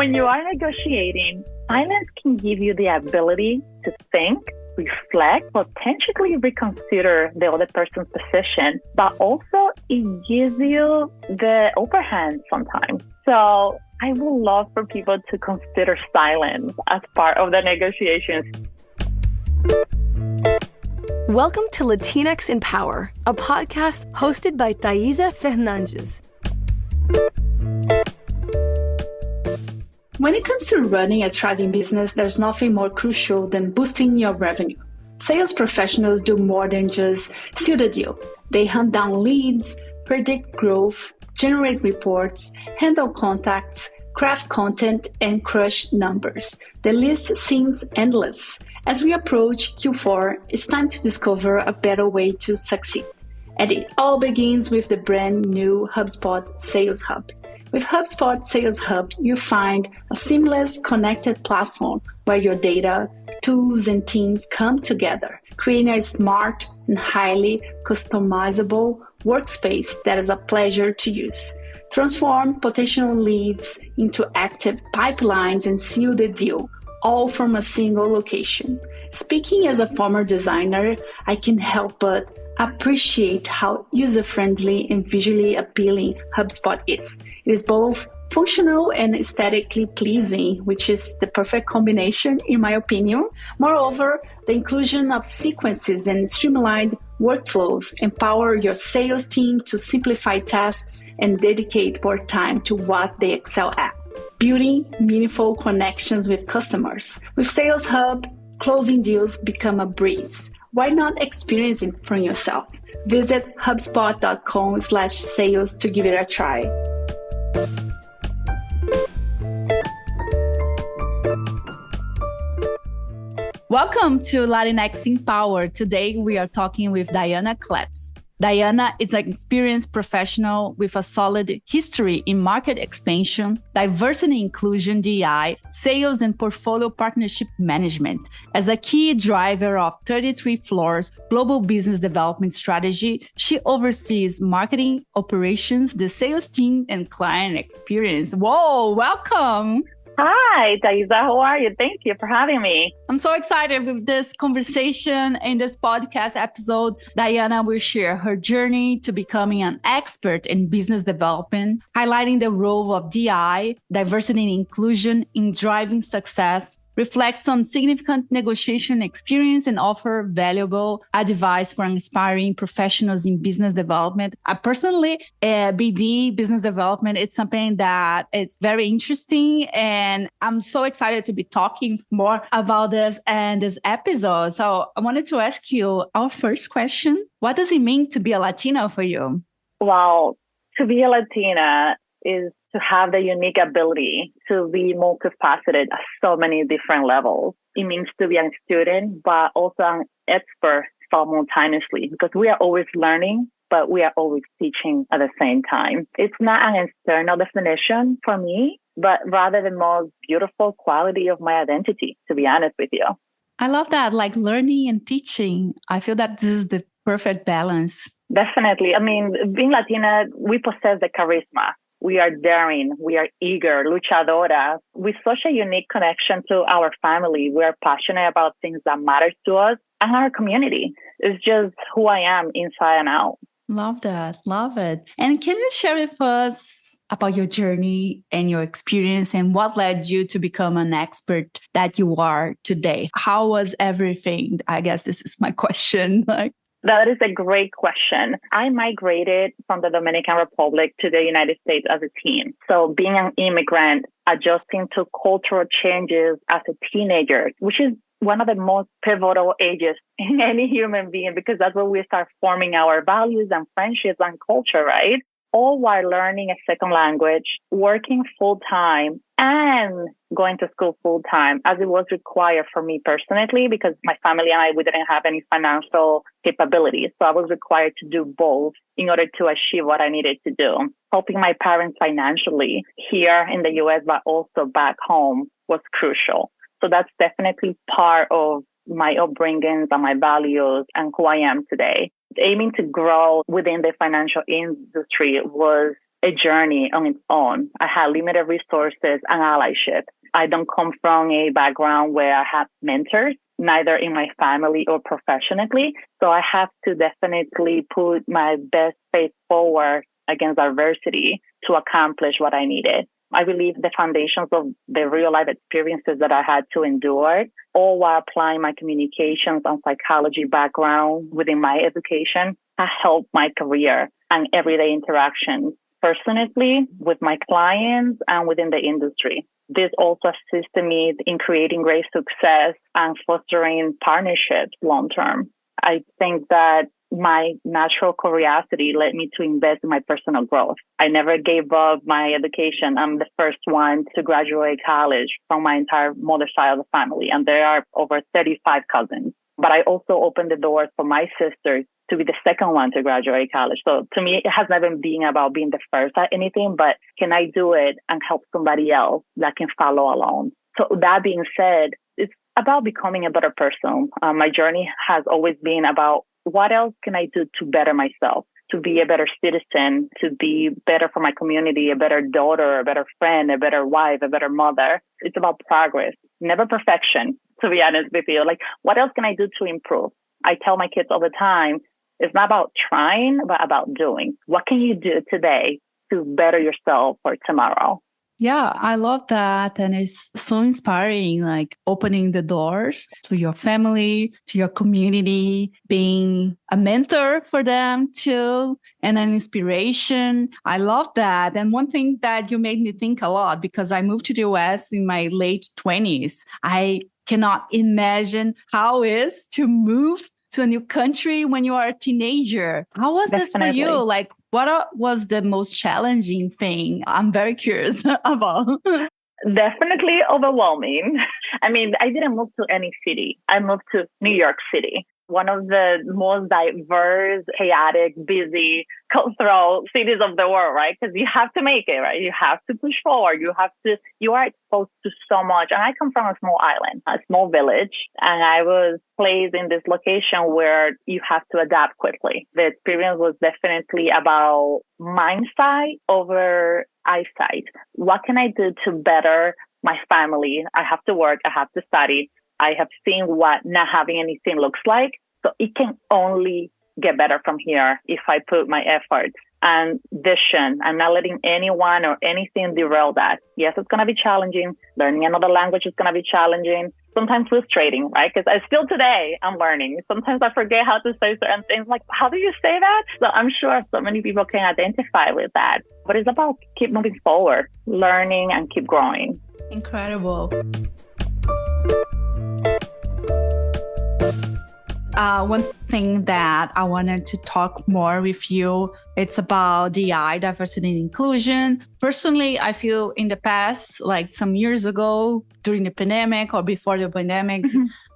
When you are negotiating, silence can give you the ability to think, reflect, potentially reconsider the other person's position, but also it gives you the upper hand sometimes. So I would love for people to consider silence as part of the negotiations. Welcome to Latinx in Power, a podcast hosted by Thaisa Fernandes. When it comes to running a thriving business, there's nothing more crucial than boosting your revenue. Sales professionals do more than just seal the deal. They hunt down leads, predict growth, generate reports, handle contacts, craft content, and crush numbers. The list seems endless. As we approach Q4, it's time to discover a better way to succeed. And it all begins with the brand new HubSpot Sales Hub. With HubSpot Sales Hub, you find a seamless, connected platform where your data, tools, and teams come together, creating a smart and highly customizable workspace that is a pleasure to use. Transform potential leads into active pipelines and seal the deal, all from a single location. Speaking as a former designer, I can help but appreciate how user-friendly and visually appealing HubSpot is. It is both functional and aesthetically pleasing, which is the perfect combination in my opinion. Moreover, the inclusion of sequences and streamlined workflows empower your sales team to simplify tasks and dedicate more time to what they excel at. Building meaningful connections with customers. With Sales Hub, closing deals become a breeze. Why not experience it for yourself? Visit HubSpot.com/sales to give it a try. Welcome to Latinx in Power. Today we are talking with Diana Kleps. Diana is an experienced professional with a solid history in market expansion, diversity inclusion, DI, sales, and portfolio partnership management. As a key driver of 33 Floors global business development strategy, she oversees marketing, operations, the sales team, and client experience. Whoa, welcome. Hi, Thaisa. How are you? Thank you for having me. I'm so excited with this conversation in this podcast episode. Diana will share her journey to becoming an expert in business development, highlighting the role of DI, diversity and inclusion in driving success, reflects on significant negotiation experience, and offer valuable advice for inspiring professionals in business development. I personally, BD, business development, it's something that it's very interesting. And I'm so excited to be talking more about this and this episode. So I wanted to ask you our first question. What does it mean to be a Latina for you? Well, to be a Latina is to have the unique ability to be multifaceted at so many different levels. It means to be a student, but also an expert simultaneously, because we are always learning, but we are always teaching at the same time. It's not an external definition for me, but rather the most beautiful quality of my identity, to be honest with you. I love that, like learning and teaching. I feel that this is the perfect balance. Definitely. I mean, being Latina, we possess the charisma. We are daring, we are eager, luchadoras, with such a unique connection to our family. We are passionate about things that matter to us and our community. It's just who I am inside and out. Love that. Love it. And can you share with us about your journey and your experience and what led you to become an expert that you are today? How was everything? I guess this is my question. That is a great question. I migrated from the Dominican Republic to the United States as a teen. So being an immigrant, adjusting to cultural changes as a teenager, which is one of the most pivotal ages in any human being, because that's where we start forming our values and friendships and culture, right? All while learning a second language, working full-time, and going to school full-time, as it was required for me personally, because my family and we didn't have any financial capabilities. So I was required to do both in order to achieve what I needed to do. Helping my parents financially here in the US, but also back home, was crucial. So that's definitely part of my upbringings and my values and who I am today. Aiming to grow within the financial industry was a journey on its own. I had limited resources and allyship. I don't come from a background where I have mentors, neither in my family or professionally. So I have to definitely put my best face forward against adversity to accomplish what I needed. I believe the foundations of the real life experiences that I had to endure, all while applying my communications and psychology background within my education, have helped my career and everyday interactions, personally, with my clients and within the industry. This also assisted me in creating great success and fostering partnerships long term. I think that my natural curiosity led me to invest in my personal growth. I never gave up my education. I'm the first one to graduate college from my entire mother's side of the family, and there are over 35 cousins. But I also opened the doors for my sisters to be the second one to graduate college. So to me, it has never been about being the first at anything, but can I do it and help somebody else that can follow along? So that being said, it's about becoming a better person. My journey has always been about what else can I do to better myself, to be a better citizen, to be better for my community, a better daughter, a better friend, a better wife, a better mother. It's about progress, never perfection, to be honest with you. Like, what else can I do to improve? I tell my kids all the time, it's not about trying, but about doing. What can you do today to better yourself for tomorrow? Yeah, I love that. And it's so inspiring, like opening the doors to your family, to your community, being a mentor for them too, and an inspiration. I love that. And one thing that you made me think a lot, because I moved to the US in my late 20s, I cannot imagine how it is to move to a new country when you are a teenager. How was this for you? Like, what was the most challenging thing? I'm very curious about. Definitely overwhelming. I mean, I didn't move to any city. I moved to New York City, one of the most diverse, chaotic, busy, cutthroat cities of the world, right? Because you have to make it, right? You have to push forward. You are exposed to so much. And I come from a small island, a small village, and I was placed in this location where you have to adapt quickly. The experience was definitely about mindset over eyesight. What can I do to better my family? I have to work. I have to study. I have seen what not having anything looks like. So it can only get better from here if I put my efforts and vision and not letting anyone or anything derail that. Yes, it's going to be challenging. Learning another language is going to be challenging. Sometimes frustrating, right? Because still today I'm learning. Sometimes I forget how to say certain things. Like, how do you say that? So I'm sure so many people can identify with that. But it's about keep moving forward, learning and keep growing. Incredible. One thing that I wanted to talk more with you, it's about DI, diversity and inclusion. Personally, I feel in the past, like some years ago, during the pandemic or before the pandemic,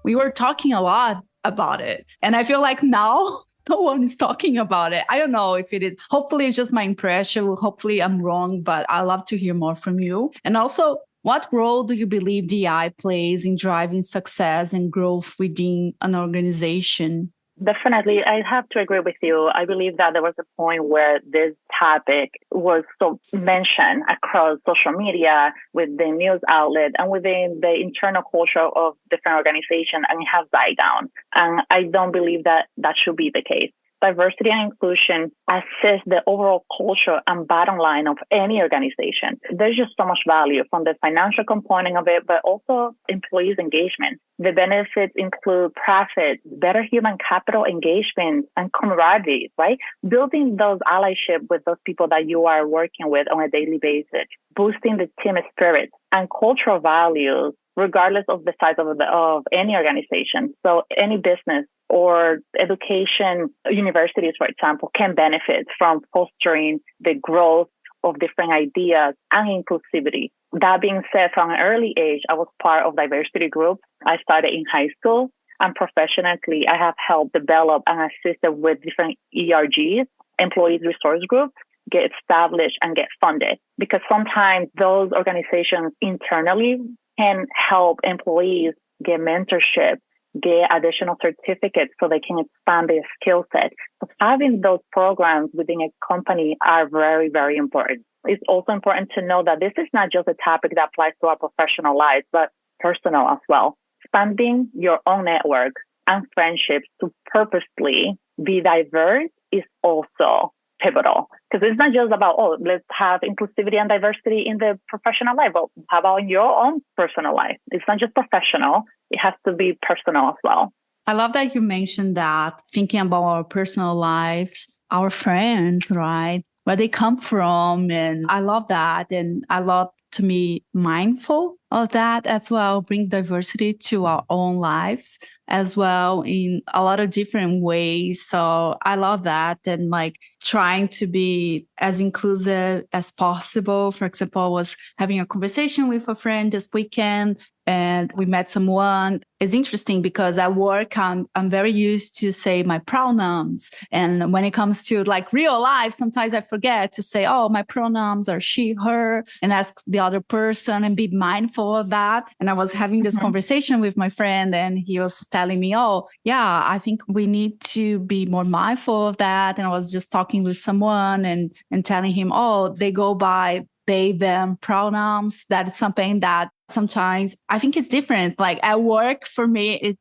we were talking a lot about it. And I feel like now no one is talking about it. I don't know if it is. Hopefully, it's just my impression. Hopefully, I'm wrong, but I love to hear more from you. And also, what role do you believe DI plays in driving success and growth within an organization? Definitely. I have to agree with you. I believe that there was a point where this topic was so mentioned across social media, with the news outlet, and within the internal culture of different organizations, and it has died down. And I don't believe that that should be the case. Diversity and inclusion assist the overall culture and bottom line of any organization. There's just so much value from the financial component of it, but also employees' engagement. The benefits include profits, better human capital engagement, and camaraderie, right? Building those allyship with those people that you are working with on a daily basis, boosting the team spirit and cultural values, regardless of the size of any organization. So any business or education, universities, for example, can benefit from fostering the growth of different ideas and inclusivity. That being said, from an early age, I was part of diversity groups. I started in high school, and professionally, I have helped develop and assisted with different ERGs, employees resource groups, get established and get funded. Because sometimes those organizations internally can help employees get mentorship get additional certificates so they can expand their skill set. So having those programs within a company are very, very important. It's also important to know that this is not just a topic that applies to our professional lives, but personal as well. Expanding your own network and friendships to purposely be diverse is also pivotal, because it's not just about, oh, let's have inclusivity and diversity in the professional life, but how about in your own personal life? It's not just professional, it has to be personal as well. I love that you mentioned that, thinking about our personal lives, our friends, right? Where they come from. And I love that. And I love to be mindful of that as well, bring diversity to our own lives as well in a lot of different ways. So I love that. And like trying to be as inclusive as possible. For example, I was having a conversation with a friend this weekend and we met someone. It's interesting because at work, I'm very used to say my pronouns. And when it comes to like real life, sometimes I forget to say, oh, my pronouns are she, her, and ask the other person and be mindful of that. And I was having this conversation with my friend and he was telling me, oh, yeah, I think we need to be more mindful of that. And I was just talking with someone and telling him, oh, they go by they, them pronouns. That is something that sometimes I think it's different. Like at work, for me,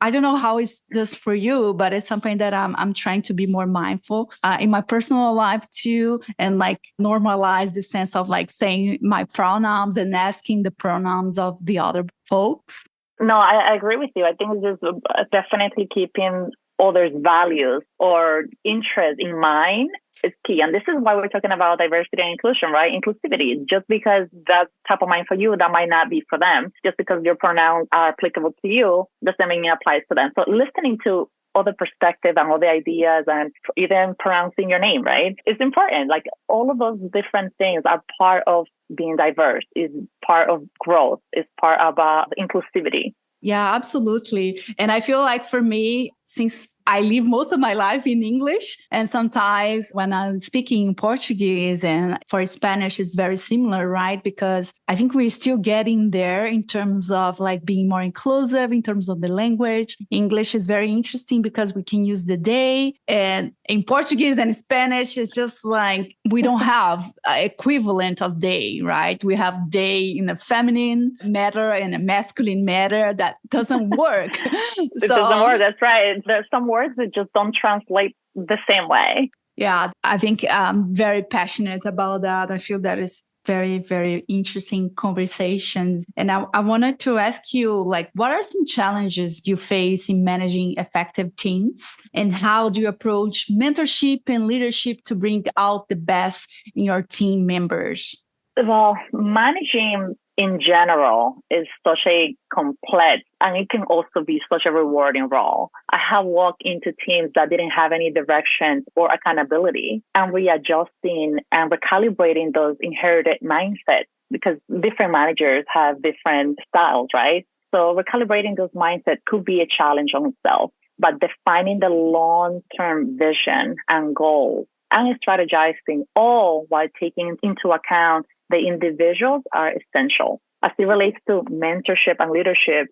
I don't know how it's this for you, but it's something that I'm trying to be more mindful in my personal life too, and like normalize the sense of like saying my pronouns and asking the pronouns of the other folks. No, I agree with you. I think it's just definitely keeping others' values or interest in mind is key. And this is why we're talking about diversity and inclusion, right? Inclusivity. Just because that's top of mind for you, that might not be for them. Just because your pronouns are applicable to you doesn't mean it applies to them. So listening to other perspectives and other ideas and even pronouncing your name, right? It's important. Like all of those different things are part of being diverse, is part of growth, is part of inclusivity. Yeah, absolutely. And I feel like for me, since I live most of my life in English, and sometimes when I'm speaking Portuguese and for Spanish, it's very similar, right? Because I think we're still getting there in terms of like being more inclusive in terms of the language. English is very interesting because we can use the day, and in Portuguese and Spanish, it's just like we don't have an equivalent of day, right? We have day in a feminine matter and a masculine matter that doesn't work. It doesn't work. That's right. There's some words that just don't translate the same way. Yeah, I think I'm very passionate about that. I feel that is very, very interesting conversation. And I wanted to ask you, like, what are some challenges you face in managing effective teams? And how do you approach mentorship and leadership to bring out the best in your team members? Well, managing in general is such a complex, and it can also be such a rewarding role. I have walked into teams that didn't have any direction or accountability, and readjusting and recalibrating those inherited mindsets, because different managers have different styles, right? So recalibrating those mindsets could be a challenge on itself, but defining the long-term vision and goals and strategizing all while taking into account the individuals are essential. As it relates to mentorship and leadership,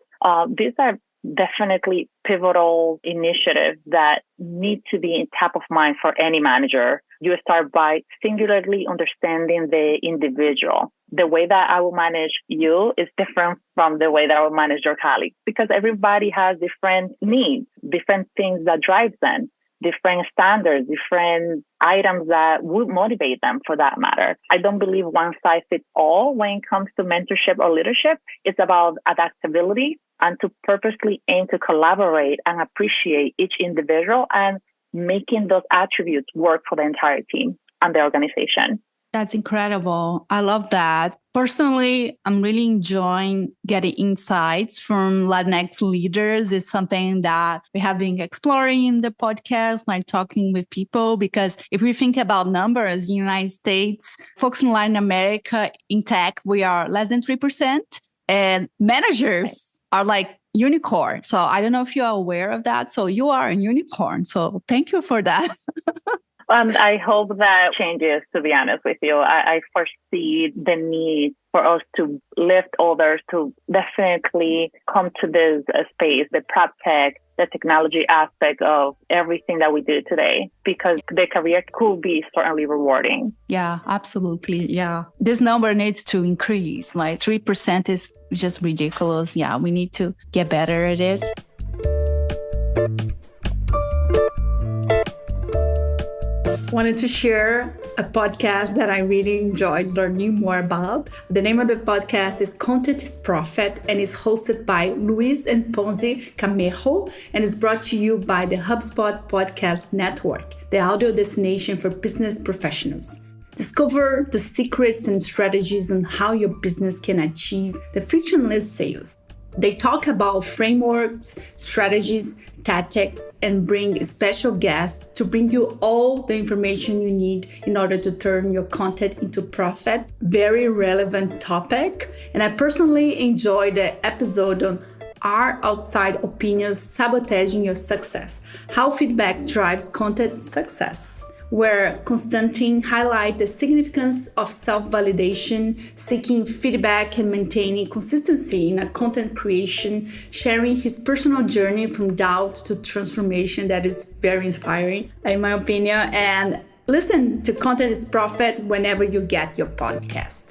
these are definitely pivotal initiatives that need to be in top of mind for any manager. You start by singularly understanding the individual. The way that I will manage you is different from the way that I will manage your colleagues, because everybody has different needs, different things that drive them, different standards, different items that would motivate them for that matter. I don't believe one size fits all when it comes to mentorship or leadership. It's about adaptability and to purposely aim to collaborate and appreciate each individual and making those attributes work for the entire team and the organization. That's incredible. I love that. Personally, I'm really enjoying getting insights from Latinx leaders. It's something that we have been exploring in the podcast, like talking with people, because if we think about numbers in the United States, folks from Latin America in tech, we are less than 3%, and managers are like unicorn. So I don't know if you are aware of that. So you are a unicorn. So thank you for that. I hope that changes, to be honest with you. I foresee the need for us to lift others to definitely come to this space, the prop tech, the technology aspect of everything that we do today, because the career could be certainly rewarding. Yeah, absolutely. Yeah. This number needs to increase. Like 3% is just ridiculous. Yeah, we need to get better at it. Wanted to share a podcast that I really enjoyed learning more about. The name of the podcast is Content is Profit and is hosted by Luis and Ponzi Camejo and is brought to you by the HubSpot Podcast Network, the audio destination for business professionals. Discover the secrets and strategies on how your business can achieve the frictionless sales. They talk about frameworks, strategies, tactics, and bring special guests to bring you all the information you need in order to turn your content into profit. Very relevant topic. And I personally enjoyed the episode on Are Outside Opinions Sabotaging Your Success? How Feedback Drives Content Success, where Constantine highlights the significance of self-validation, seeking feedback, and maintaining consistency in a content creation, sharing his personal journey from doubt to transformation. That is very inspiring, in my opinion. And listen to Content is Profit whenever you get your podcast.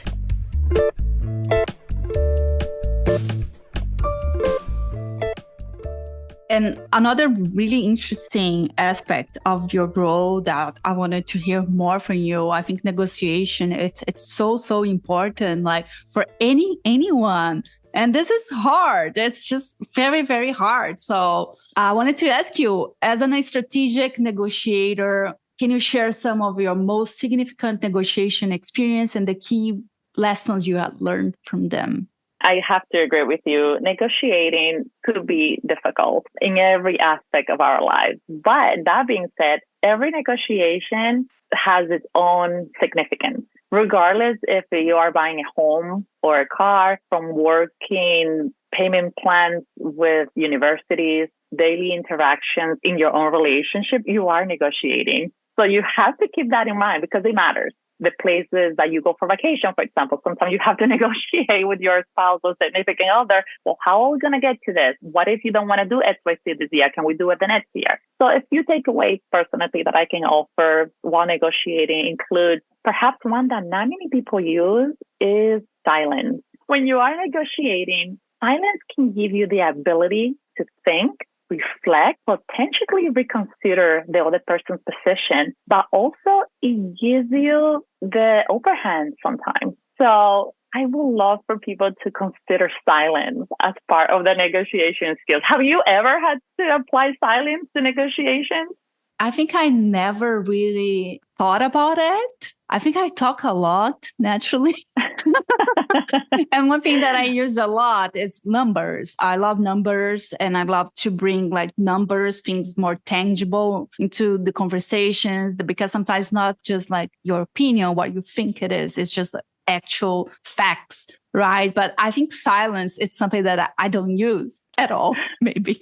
And another really interesting aspect of your role that I wanted to hear more from you, I think negotiation, it's so important, like for anyone. And this is hard. It's just very, very hard. So I wanted to ask you, as a strategic negotiator, can you share some of your most significant negotiation experience and the key lessons you have learned from them? I have to agree with you. Negotiating could be difficult in every aspect of our lives. But that being said, every negotiation has its own significance. Regardless if you are buying a home or a car, from working payment plans with universities, daily interactions in your own relationship, you are negotiating. So you have to keep that in mind because it matters. The places that you go for vacation, for example, sometimes you have to negotiate with your spouse or significant other. Well, how are we going to get to this? What if you don't want to do XYZ this year? Can we do it the next year? So if you take away personally that I can offer while negotiating include perhaps one that not many people use is silence. When you are negotiating, silence can give you the ability to think, reflect, potentially reconsider the other person's position, but also it gives you the upper hand sometimes. So I would love for people to consider silence as part of the negotiation skills. Have you ever had to apply silence to negotiations? I think I never really thought about it. I think I talk a lot naturally. And one thing that I use a lot is numbers. I love numbers and I love to bring like numbers, things more tangible into the conversations because sometimes not just like your opinion, what you think it is. It's just actual facts, right? But I think silence is something that I don't use at all, maybe.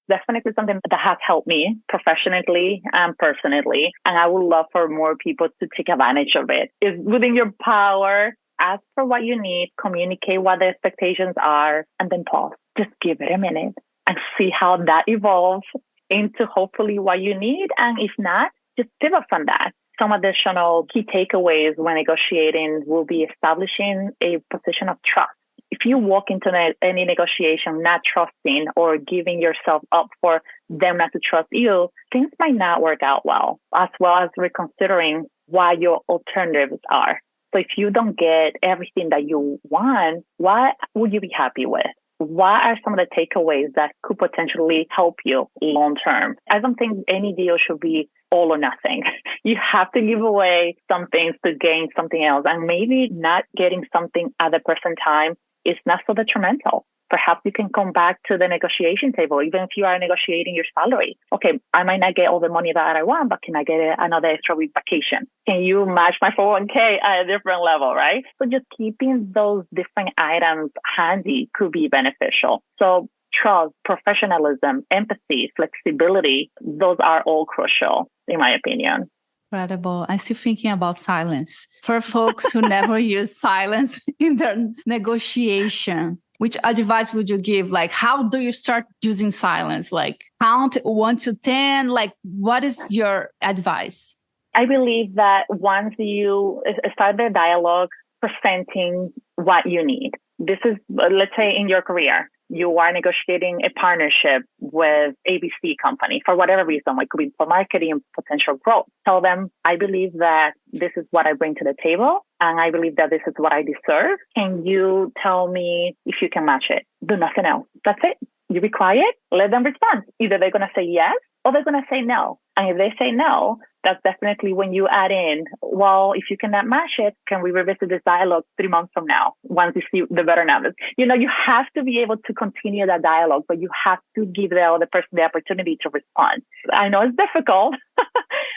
Definitely something that has helped me professionally and personally. And I would love for more people to take advantage of it. It's within your power. Ask for what you need, communicate what the expectations are, and then pause. Just give it a minute and see how that evolves into hopefully what you need. And if not, just pivot from that. Some additional key takeaways when negotiating will be establishing a position of trust. If you walk into any negotiation not trusting or giving yourself up for them not to trust you, things might not work out well as reconsidering what your alternatives are. So if you don't get everything that you want, what would you be happy with? What are some of the takeaways that could potentially help you long term? I don't think any deal should be all or nothing. You have to give away some things to gain something else. And maybe not getting something at the present time is not so detrimental. Perhaps you can come back to the negotiation table, even if you are negotiating your salary. Okay, I might not get all the money that I want, but can I get another extra week vacation? Can you match my 401k at a different level, right? So just keeping those different items handy could be beneficial. So trust, professionalism, empathy, flexibility, those are all crucial, in my opinion. Incredible. I'm still thinking about silence. For folks who never use silence in their negotiation, which advice would you give? Like, how do you start using silence? Like, count 1 to 10? Like, what is your advice? I believe that once you start the dialogue, presenting what you need. This is, let's say in your career, you are negotiating a partnership with ABC company for whatever reason, like could be for marketing, potential growth. Tell them, I believe that this is what I bring to the table, and I believe that this is what I deserve. Can you tell me if you can match it? Do nothing else. That's it. You be quiet, let them respond. Either they're going to say yes or they're going to say no. And if they say no, that's definitely when you add in, well, if you cannot match it, can we revisit this dialogue 3 months from now, once you see the better numbers? You know, you have to be able to continue that dialogue, but you have to give the other person the opportunity to respond. I know it's difficult,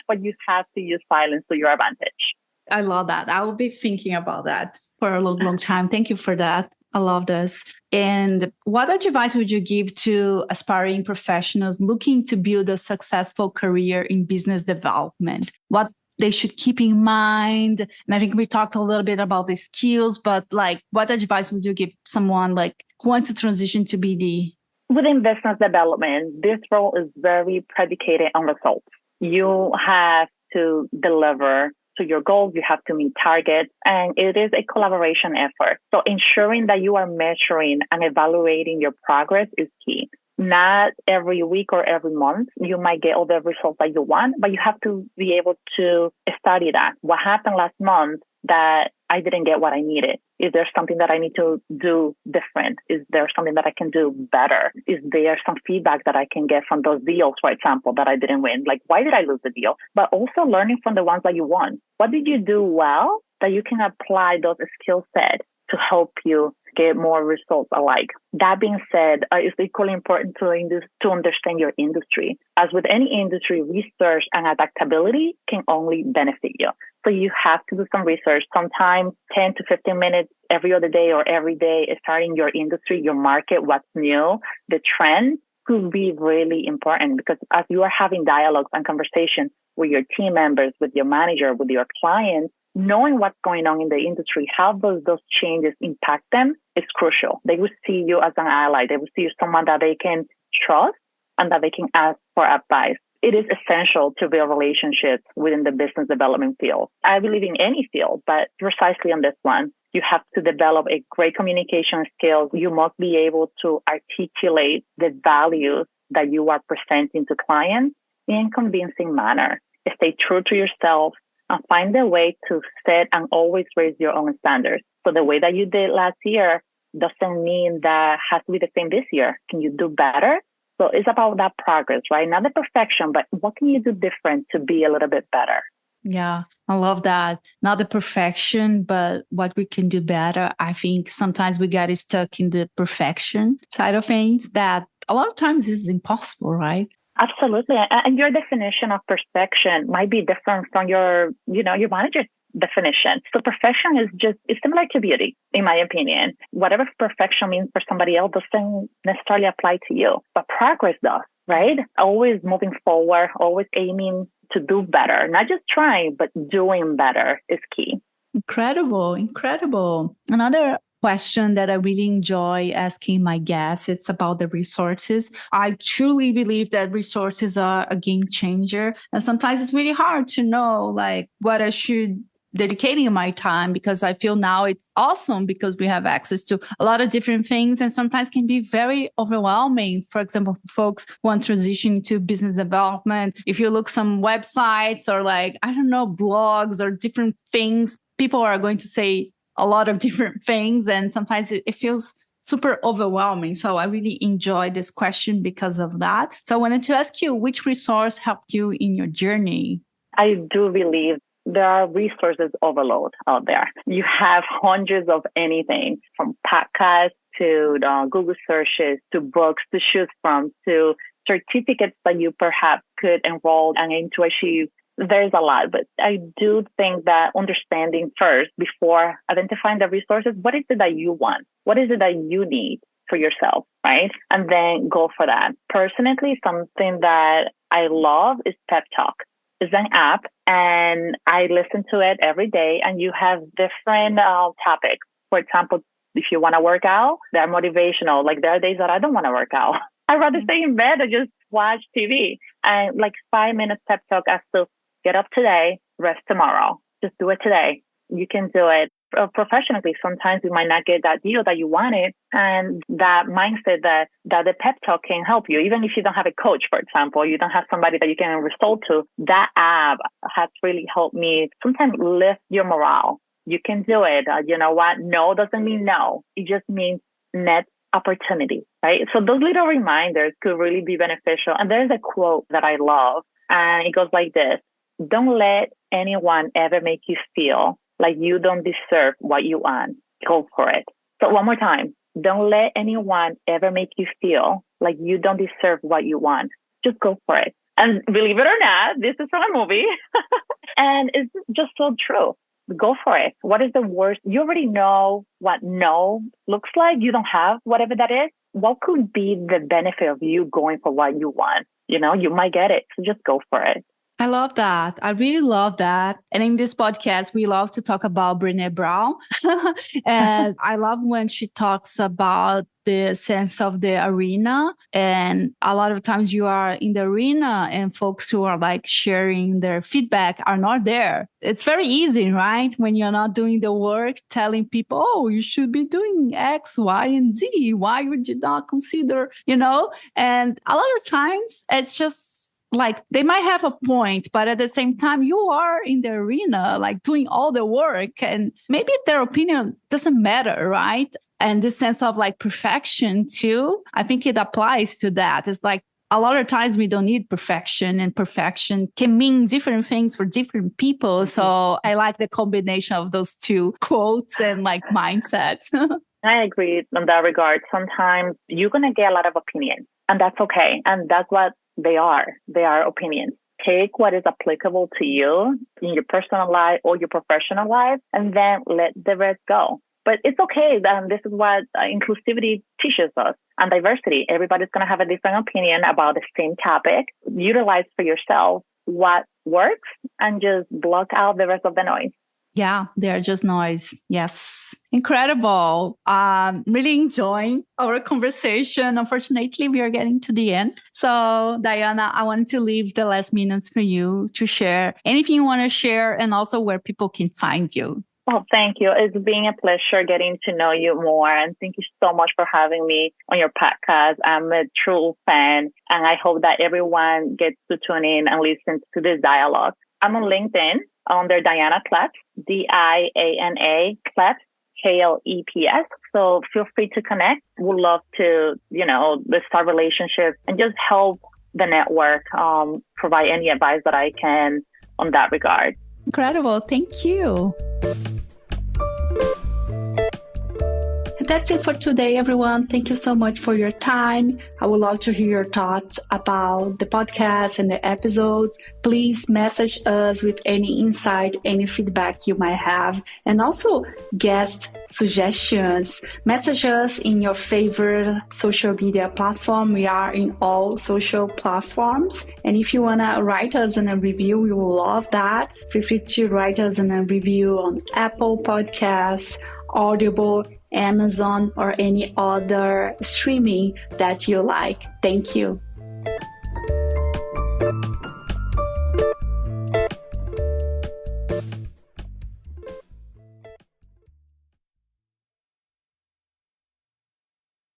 but you have to use silence to your advantage. I love that. I will be thinking about that for a long, long time. Thank you for that. I love this. And what advice would you give to aspiring professionals looking to build a successful career in business development? What they should keep in mind? And I think we talked a little bit about the skills, but like, what advice would you give someone like who wants to transition to BD? Within business development, this role is very predicated on results. You have to deliver to your goals, you have to meet targets, and it is a collaboration effort. So ensuring that you are measuring and evaluating your progress is key. Not every week or every month, you might get all the results that you want, but you have to be able to study that. What happened last month that I didn't get what I needed? Is there something that I need to do different? Is there something that I can do better? Is there some feedback that I can get from those deals, for example, that I didn't win? Like, why did I lose the deal? But also learning from the ones that you won. What did you do well that you can apply those skill sets to help you get more results alike? That being said, it's equally important to understand your industry. As with any industry, research and adaptability can only benefit you. So you have to do some research, sometimes 10 to 15 minutes every other day or every day, starting your industry, your market, what's new, the trend could be really important, because as you are having dialogues and conversations with your team members, with your manager, with your clients, knowing what's going on in the industry, how those changes impact them is crucial. They will see you as an ally. They will see you as someone that they can trust and that they can ask for advice. It is essential to build relationships within the business development field. I believe in any field, but precisely on this one, you have to develop a great communication skill. You must be able to articulate the values that you are presenting to clients in a convincing manner. Stay true to yourself and find a way to set and always raise your own standards. So the way that you did last year doesn't mean that has to be the same this year. Can you do better? So it's about that progress, right? Not the perfection, but what can you do different to be a little bit better? Yeah, I love that. Not the perfection, but what we can do better. I think sometimes we get stuck in the perfection side of things that a lot of times is impossible, right? Absolutely. And your definition of perfection might be different from your manager's definition. So perfection is similar to beauty, in my opinion. Whatever perfection means for somebody else doesn't necessarily apply to you, but progress does, right? Always moving forward, always aiming to do better, not just trying, but doing better is key. Incredible. Another question that I really enjoy asking my guests, it's about the resources. I truly believe that resources are a game changer. And sometimes it's really hard to know like what I should dedicating my time, because I feel now it's awesome because we have access to a lot of different things and sometimes can be very overwhelming. For example, folks want to transition to business development. If you look some websites or like, I don't know, blogs or different things, people are going to say a lot of different things. And sometimes it feels super overwhelming. So I really enjoy this question because of that. So I wanted to ask you, which resource helped you in your journey? I do believe there are resources overload out there. You have hundreds of anything from podcasts to Google searches to books to choose from to certificates that you perhaps could enroll and aim to achieve. There's a lot, but I do think that understanding first before identifying the resources, what is it that you want? What is it that you need? for yourself, right? And then go for that. Personally, something that I love is Pep Talk. It's an app and I listen to it every day, and you have different topics. For example, if you want to work out, they're motivational. Like there are days that I don't want to work out. I'd rather stay in bed or just watch TV. And like 5 minutes pep talk as to get up today, rest tomorrow. Just do it today. You can do it. Professionally, sometimes you might not get that deal that you wanted, and that mindset that the pep talk can help you. Even if you don't have a coach, for example, you don't have somebody that you can resort to, that app has really helped me sometimes lift your morale. You can do it. You know what? No doesn't mean no. It just means next opportunity, right? So those little reminders could really be beneficial. And there's a quote that I love, and it goes like this: don't let anyone ever make you feel like you don't deserve what you want. Go for it. So one more time. Don't let anyone ever make you feel like you don't deserve what you want. Just go for it. And believe it or not, this is from a movie. And it's just so true. Go for it. What is the worst? You already know what no looks like. You don't have whatever that is. What could be the benefit of you going for what you want? You know, you might get it. So just go for it. I love that. I really love that. And in this podcast, we love to talk about Brené Brown. And I love when she talks about the sense of the arena. And a lot of times you are in the arena and folks who are like sharing their feedback are not there. It's very easy, right? When you're not doing the work, telling people, oh, you should be doing X, Y, and Z. Why would you not consider, you know? And a lot of times it's just like they might have a point, but at the same time, you are in the arena, like doing all the work, and maybe their opinion doesn't matter, right? And this sense of like perfection too, I think it applies to that. It's like a lot of times we don't need perfection, and perfection can mean different things for different people. So I like the combination of those two quotes and like mindsets. I agree in that regard. Sometimes you're going to get a lot of opinions, and that's okay. And that's what they are. They are opinions. Take what is applicable to you in your personal life or your professional life, and then let the rest go. But it's okay. This is what inclusivity teaches us, and diversity. Everybody's going to have a different opinion about the same topic. Utilize for yourself what works and just block out the rest of the noise. Yeah, they're just noise. Yes. Incredible. Really enjoying our conversation. Unfortunately, we are getting to the end. So, Diana, I wanted to leave the last minutes for you to share anything you want to share, and also where people can find you. Oh, thank you. It's been a pleasure getting to know you more. And thank you so much for having me on your podcast. I'm a true fan, and I hope that everyone gets to tune in and listen to this dialogue. I'm on LinkedIn under Diana Kleps, Diana Kleps, Kleps. So feel free to connect. We'd love to, let's start relationships and just help the network, provide any advice that I can on that regard. Incredible. Thank you. That's it for today, everyone. Thank you so much for your time. I would love to hear your thoughts about the podcast and the episodes. Please message us with any insight, any feedback you might have, and also guest suggestions. Message us in your favorite social media platform. We are in all social platforms. And if you want to write us in a review, we will love that. Feel free to write us in a review on Apple Podcasts, Audible, Amazon, or any other streaming that you like. Thank you.